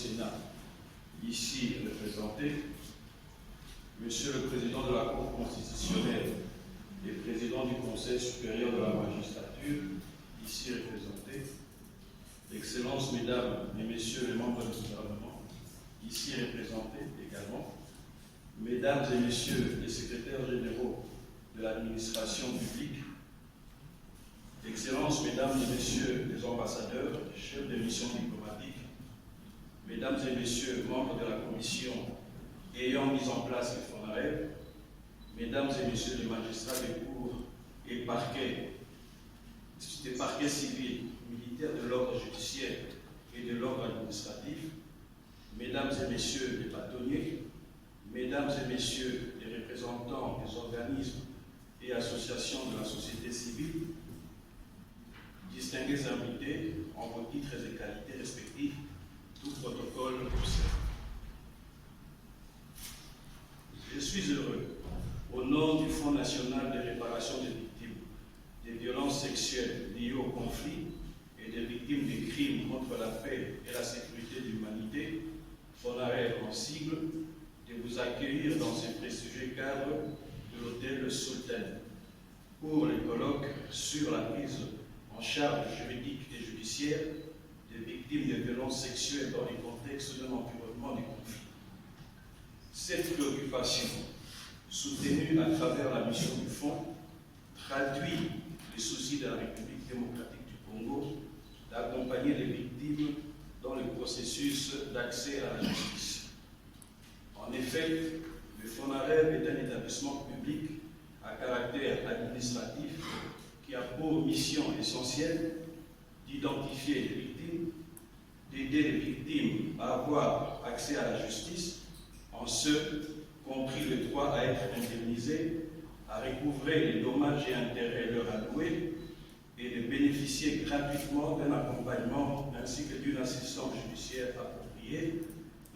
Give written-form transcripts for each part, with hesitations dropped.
Sénat, ici représenté, Monsieur le Président de la Cour constitutionnelle et Président du Conseil supérieur de la magistrature, ici représenté, Excellences, Mesdames et Messieurs les membres du gouvernement, ici représentés également, Mesdames et Messieurs les secrétaires généraux de l'administration publique, Excellences, Mesdames et Messieurs les ambassadeurs, chefs de mission diplomatique, Mesdames et Messieurs membres de la commission ayant mis en place le FONAREB, Mesdames et Messieurs les magistrats des cours et parquets, des parquets civils, militaires de l'ordre judiciaire et de l'ordre administratif, Mesdames et Messieurs les bâtonniers, Mesdames et Messieurs les représentants des organismes et associations de la société civile, distingués invités en vos titres et qualités respectifs, tout protocole observé. Je suis heureux, au nom du Fonds national de réparation des victimes des violences sexuelles liées au conflit et des victimes des crimes contre la paix et la sécurité de l'humanité, FONAREB en sigle, de vous accueillir dans ce prestigieux cadre de l'hôtel Sultan pour le colloque sur la prise en charge juridique et judiciaire des victimes de violences sexuelles dans le contexte d'un environnement de conflit. Cette préoccupation, soutenue à travers la mission du Fonds, traduit les soucis de la République démocratique du Congo d'accompagner les victimes dans le processus d'accès à la justice. En effet, le FONAREB est un établissement public à caractère administratif qui a pour mission essentielle d'identifier les victimes, d'aider les victimes à avoir accès à la justice, en ce compris le droit à être indemnisé, à recouvrer les dommages et intérêts leur alloués et de bénéficier gratuitement d'un accompagnement ainsi que d'une assistance judiciaire appropriée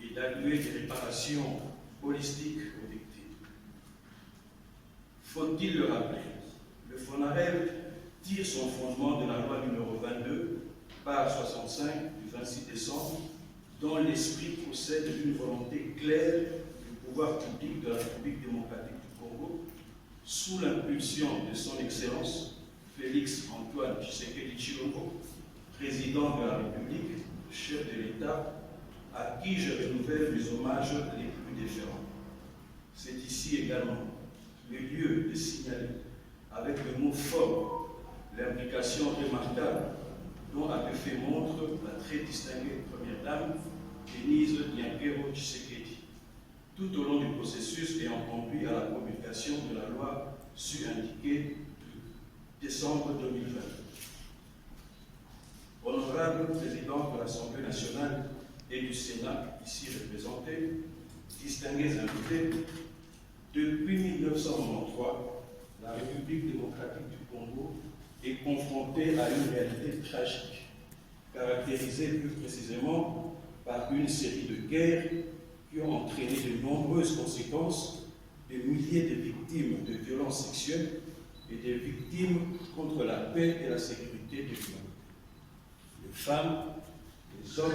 et d'allouer des réparations holistiques aux victimes. Faut-il le rappeler, le FONAREB tire son fondement de la loi numéro 22, par 65 du 26 décembre, dont l'esprit procède d'une volonté claire du pouvoir public de la République démocratique du Congo, sous l'impulsion de son Excellence Félix Antoine Tshisekedi Tshilombo, président de la République, chef de l'État, à qui je renouvelle mes hommages les plus déférents. C'est ici également le lieu de signaler, avec le mot fort, l'implication remarquable dont avait fait montre la très distinguée première dame, Denise Nyakero Tshisekedi, tout au long du processus ayant conduit à la promulgation de la loi su-indiquée de décembre 2020. Honorable Président de l'Assemblée nationale et du Sénat, ici représenté, distingués invités, depuis 1993, la République démocratique du Congo est confrontée à une réalité tragique, caractérisée plus précisément par une série de guerres qui ont entraîné de nombreuses conséquences, des milliers de victimes de violences sexuelles et des victimes contre la paix et la sécurité de l'humanité. Les femmes, les hommes,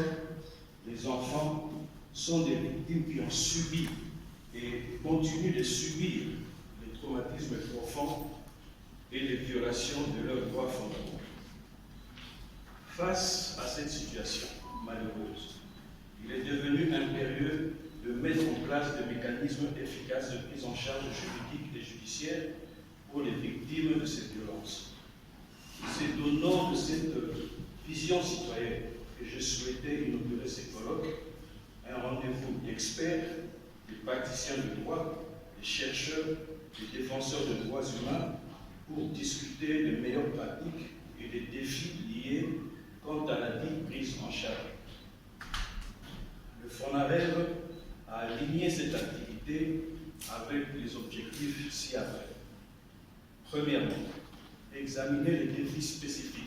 les enfants sont des victimes qui ont subi et continuent de subir les traumatismes profonds et les violations de leurs droits fondamentaux. Face à cette situation malheureuse, il est devenu impérieux de mettre en place des mécanismes efficaces de prise en charge juridique et judiciaire pour les victimes de ces violences. C'est au nom de cette vision citoyenne que j'ai souhaité inaugurer ces colloques, un rendez-vous d'experts, des praticiens de droit, des chercheurs, des défenseurs de droits humains pour discuter des meilleures pratiques et des défis liés quant à la dite prise en charge. Le FONAREB a aligné cette activité avec les objectifs ci-après. Premièrement, examiner les défis spécifiques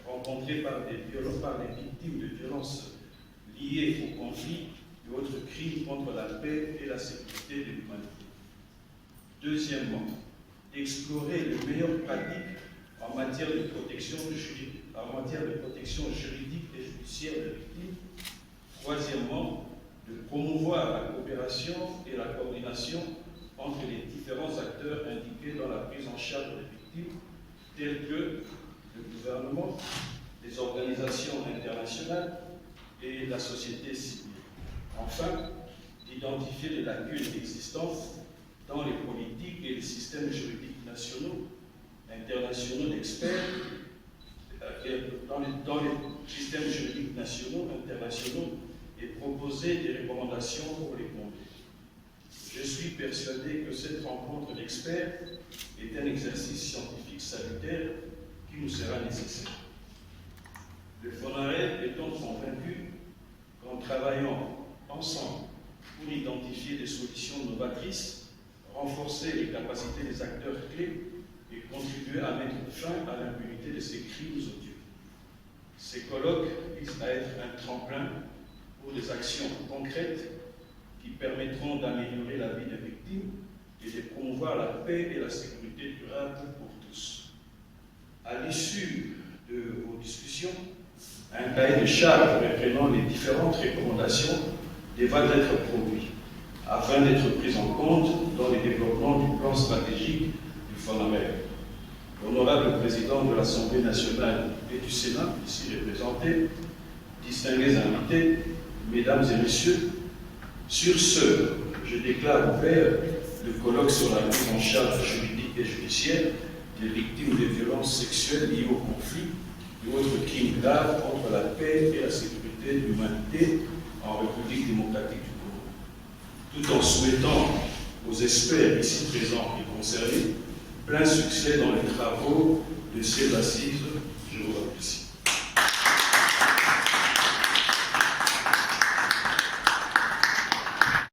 rencontrés par les victimes de violences liées au conflit et autres crimes contre la paix et la sécurité de l'humanité. Deuxièmement, explorer les meilleures pratiques en matière de protection juridique et judiciaire des victimes. Troisièmement, promouvoir la coopération et la coordination entre les différents acteurs indiqués dans la prise en charge des victimes, tels que le gouvernement, les organisations internationales et la société civile. Enfin, d'identifier les lacunes existantes dans les politiques et les systèmes juridiques nationaux, internationaux d'experts, dans les systèmes juridiques nationaux, internationaux, et proposer des recommandations pour les combler. Je suis persuadé que cette rencontre d'experts est un exercice scientifique salutaire qui nous sera nécessaire. Le FONAREB étant convaincu qu'en travaillant ensemble pour identifier des solutions novatrices, renforcer les capacités des acteurs clés et contribuer à mettre fin à l'impunité de ces crimes odieux. Ces colloques visent à être un tremplin pour des actions concrètes qui permettront d'améliorer la vie des victimes et de promouvoir la paix et la sécurité durable pour tous. À l'issue de vos discussions, un cahier de charges reprenant les différentes recommandations devra être produit afin d'être pris en compte dans le développement du plan stratégique du FONAREB. L'honorable président de l'Assemblée nationale et du Sénat, ici représenté, distingués invités, mesdames et messieurs, sur ce, je déclare ouvert le colloque sur la prise en charge juridique et judiciaire des victimes de violences sexuelles liées au conflit et autres crimes graves contre la paix et la sécurité de l'humanité en République démocratique du Congo, tout en souhaitant aux experts ici présents et concernés plein succès dans les travaux de ces assises